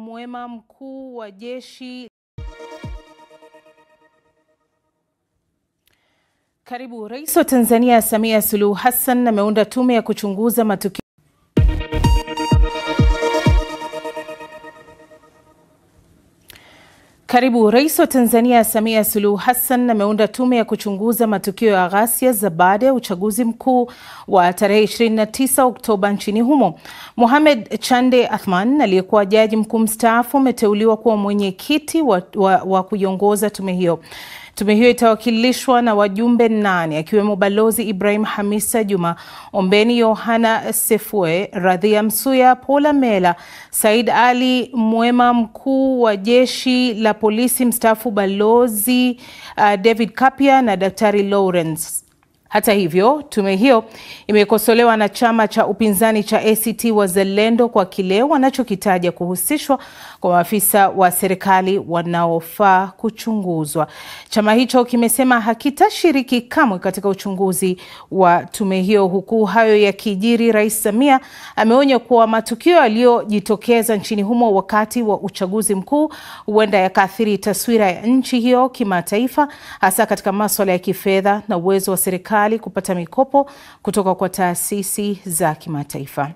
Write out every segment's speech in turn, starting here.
mwema mkuu wa jeshi. Karibu. Rais wa Tanzania Samia Suluhu Hassan ameunda tume ya kuchunguza matukio. Rais wa Tanzania Samia Suluhu Hassan ameunda tume ya kuchunguza matukio ya ghasia za baada ya uchaguzi mkuu wa tarehe 29 Oktoba nchini humo. Mohamed Chande Athman aliyekuwa jaji mkuu mstaafu ameteuliwa kuwa mwenyekiti wa kuiongoza tume hiyo. Tume hiyo itawakilishwa na wajumbe 8 akiwemo Balozi Ibrahim Hamisa Juma, Ombeni Yohana Sefue, Radhia Msuya, Paula Mela, Said Ali Mwema, mkuu wa jeshi la polisi mstaafu Balozi David Kapia na Daktari Lawrence. Hata hivyo, tume hiyo imekosolewa na chama cha upinzani cha ACT Wazalendo kwa kile wanachokitaja kuhusishwa kwa maafisa wa serikali wanaofaa kuchunguzwa. Chama hicho kimesema hakitashiriki kamwe katika uchunguzi wa tume hiyo. Huku hayo yakijiri, Rais Samia ameonya kuwa matukio yaliyojitokeza nchini humo wakati wa uchaguzi mkuu huenda yakaathiri taswira ya nchi hiyo kimataifa, hasa katika masuala ya kifedha na uwezo wa serikali kupata mikopo kutoka kwa taasisi za kimataifa.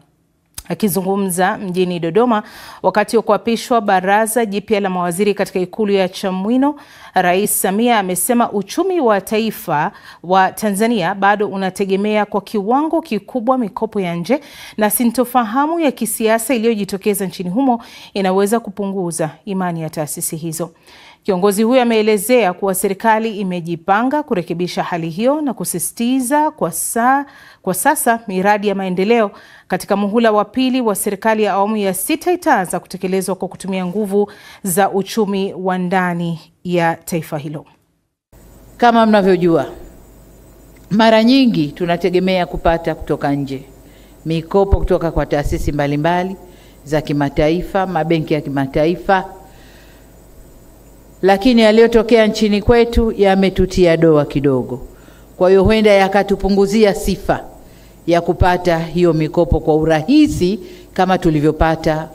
Akizungumza mjini Dodoma wakati wa kuapishwa baraza jipya la mawaziri katika ikulu ya Chamwino, Rais Samia amesema uchumi wa taifa wa Tanzania bado unategemea kwa kiwango kikubwa mikopo ya nje, na sintofahamu ya kisiasa iliyojitokeza nchini humo inaweza kupunguza imani ya taasisi hizo. Kiongozi huyo ameelezea kuwa serikali imejipanga kurekebisha hali hiyo na kusisitiza kwa sasa miradi ya maendeleo katika muhula wa pili wa serikali ya awamu ya 6 itaanza kutekelezwa kwa kutumia nguvu za uchumi wa ndani ya taifa hilo. Kama mnavyojua, mara nyingi tunategemea kupata kutoka nje mikopo kutoka kwa taasisi mbalimbali za kimataifa, mabenki ya kimataifa. Lakini yaliyotokea nchini kwetu yametutia doa kidogo. Kwa hiyo huenda yakatupunguzia sifa ya kupata hiyo mikopo kwa urahisi kama tulivyopata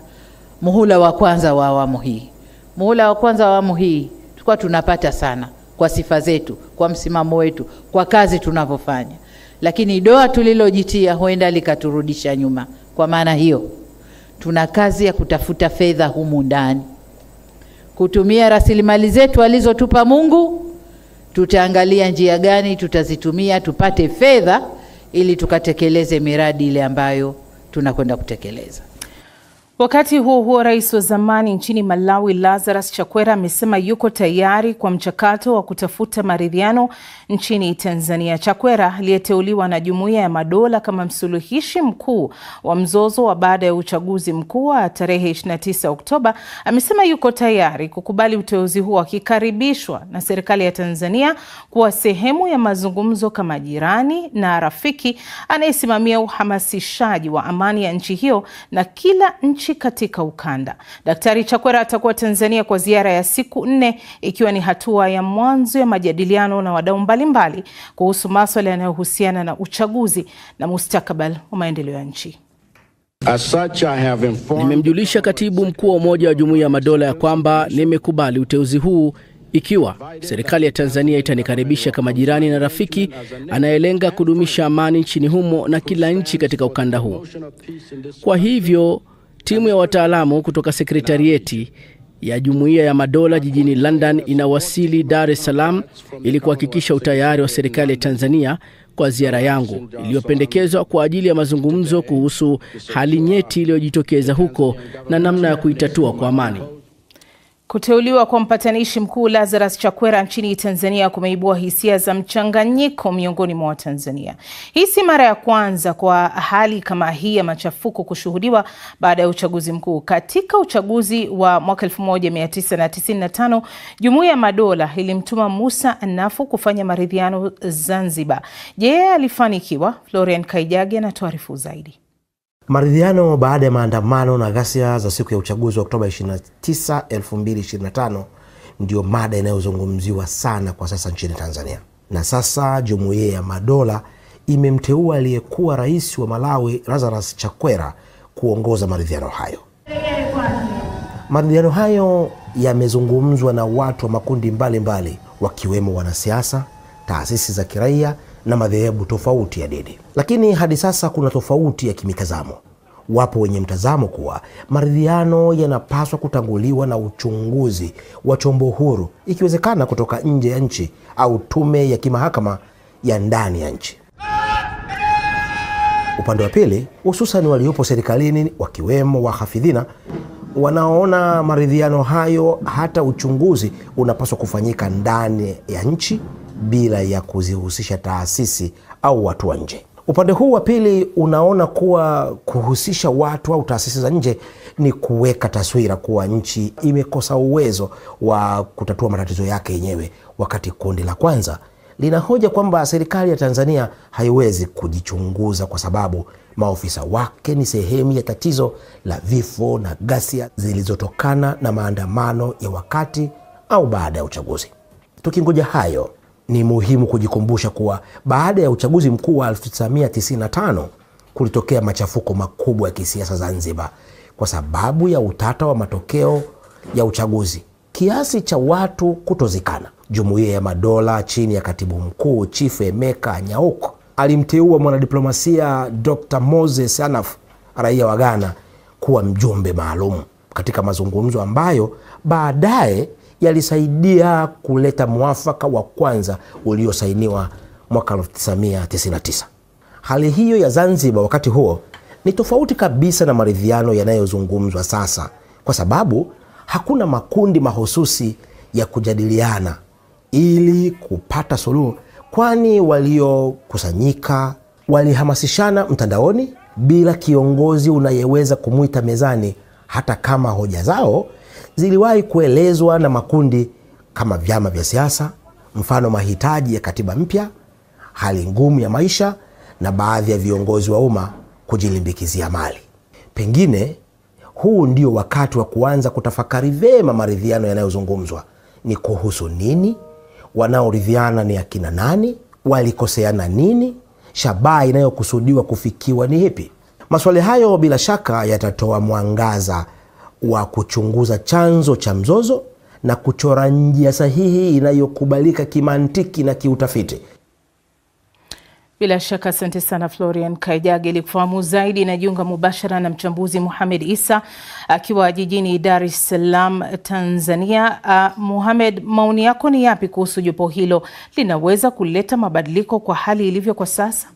muhula wa kwanza wa awamu hii. Muhula wa kwanza wa awamu hii tulikuwa tunapata sana kwa sifa zetu, kwa msimamo wetu, kwa kazi tunavyofanya. Lakini doa tulilojitia huenda likaturudisha nyuma. Kwa maana hiyo, tuna kazi ya kutafuta fedha humu ndani. Kutumia rasilimali zetu alizotupa Mungu, tutaangalia njia gani tutazitumia tupate fedha ili tukatekeleze miradi ile ambayo tunakwenda kutekeleza. Wakati huo rais wa zamani nchini Malawi Lazarus Chakwera amesema yuko tayari kwa mchakato wa kutafuta maridhiano nchini Tanzania. Chakwera aliyeteuliwa na Jumuiya ya Madola kama msuluhishi mkuu wa mzozo wa baada ya uchaguzi mkuu wa tarehe 29 Oktoba amesema yuko tayari kukubali uteuzi huo, akikaribishwa na serikali ya Tanzania kuwa sehemu ya mazungumzo kama jirani na rafiki anayesimamia uhamasishaji wa amani ya nchi hiyo na kila nchi katika ukanda. Daktari Chakwera atakuwa Tanzania kwa ziara ya siku 4, ikiwa ni hatua ya mwanzo ya majadiliano na wadau mbalimbali kuhusu masuala yanayohusiana na uchaguzi na mustakabali wa maendeleo ya nchi. Nimemjulisha katibu mkuu wa Umoja wa Jumuiya ya Madola ya kwamba nimekubali uteuzi huu ikiwa serikali ya Tanzania itanikaribisha kama jirani na rafiki anayelenga kudumisha amani nchini humo na kila nchi katika ukanda huu. Kwa hivyo, timu ya wataalamu kutoka sekretarieti ya Jumuiya ya Madola jijini London inawasili Dar es Salaam ili kuhakikisha utayari wa serikali ya Tanzania kwa ziara yangu iliyopendekezwa kwa ajili ya mazungumzo kuhusu hali nyeti iliyojitokeza huko na namna ya kuitatua kwa amani. Kuteuliwa kwa mpatanishi mkuu Lazarus Chakwera nchini Tanzania kumeibua hisia za mchanganyiko miongoni mwa Watanzania. Hii si mara ya kwanza kwa hali kama hii ya machafuko kushuhudiwa baada ya uchaguzi mkuu. Katika uchaguzi wa mwaka 1995, Jumuiya ya Madola ilimtuma Musa Anafu kufanya maridhiano Zanzibar. Je, alifanikiwa? Florian Kaijage anatuarifu zaidi. Maridhiano baada ya maandamano na ghasia za siku ya uchaguzi wa Oktoba 29, 2025 ndio mada inayozungumziwa sana kwa sasa nchini Tanzania. Na sasa Jumuiya ya Madola imemteua aliyekuwa rais wa Malawi Lazarus Chakwera kuongoza maridhiano hayo. Maridhiano hayo yamezungumzwa na watu wa makundi mbalimbali wakiwemo wanasiasa, taasisi za kiraia na madhehebu tofauti ya dini. Lakini hadi sasa kuna tofauti ya kimitazamo. Wapo wenye mtazamo kuwa maridhiano yanapaswa kutanguliwa na uchunguzi wa chombo huru, ikiwezekana kutoka nje ya nchi au tume ya kimahakama ya ndani ya nchi. Upande wa pili, hususan waliopo serikalini wakiwemo wahafidhina, wanaona maridhiano hayo hata uchunguzi unapaswa kufanyika ndani ya nchi bila ya kuzihusisha taasisi au watu wa nje. Upande huu wa pili unaona kuwa kuhusisha watu au taasisi za nje ni kuweka taswira kuwa nchi imekosa uwezo wa kutatua matatizo yake yenyewe, wakati kundi la kwanza linahoja kwamba serikali ya Tanzania haiwezi kujichunguza kwa sababu maofisa wake ni sehemu ya tatizo la vifo na ghasia zilizotokana na maandamano ya wakati au baada ya uchaguzi. Tukingoja hayo, ni muhimu kujikumbusha kuwa baada ya uchaguzi mkuu wa 1995 kulitokea machafuko makubwa ya kisiasa Zanzibar kwa sababu ya utata wa matokeo ya uchaguzi, kiasi cha watu kutozikana. Jumuiya ya Madola chini ya katibu mkuu Chief Emeka Anyauko alimteua mwanadiplomasia Dr. Moses Anaf, raia wa Ghana, kuwa mjumbe maalum katika mazungumzo ambayo baadaye yalisaidia kuleta mwafaka wa kwanza uliosainiwa mwaka 1999. Hali hiyo ya Zanzibar wakati huo ni tofauti kabisa na maridhiano yanayozungumzwa sasa, kwa sababu hakuna makundi mahususi ya kujadiliana ili kupata suluhu, kwani waliokusanyika walihamasishana mtandaoni bila kiongozi unayeweza kumuita mezani, hata kama hoja zao ziliwahi kuelezwa na makundi kama vyama vya siasa, mfano mahitaji ya katiba mpya, hali ngumu ya maisha na baadhi ya viongozi wa umma kujilimbikizia mali. Pengine huu ndio wakati wa kuanza kutafakari vema maridhiano yanayozungumzwa ni kuhusu nini, wanaoridhiana ni akina nani, walikoseana nini, shabaha inayokusudiwa kufikiwa ni ipi. Maswali hayo bila shaka yatatoa mwangaza wa kuchunguza chanzo cha mzozo na kuchora njia sahihi inayokubalika kimantiki na kiutafiti. Bila shaka, asante sana Florian Kaijage. Ili kufahamu zaidi, najiunga mubashara na mchambuzi Mohamed Issa akiwa jijini Dar es Salaam, Tanzania. Mohamed, maoni yako ni yapi kuhusu jopo hilo? Linaweza kuleta mabadiliko kwa hali ilivyo kwa sasa?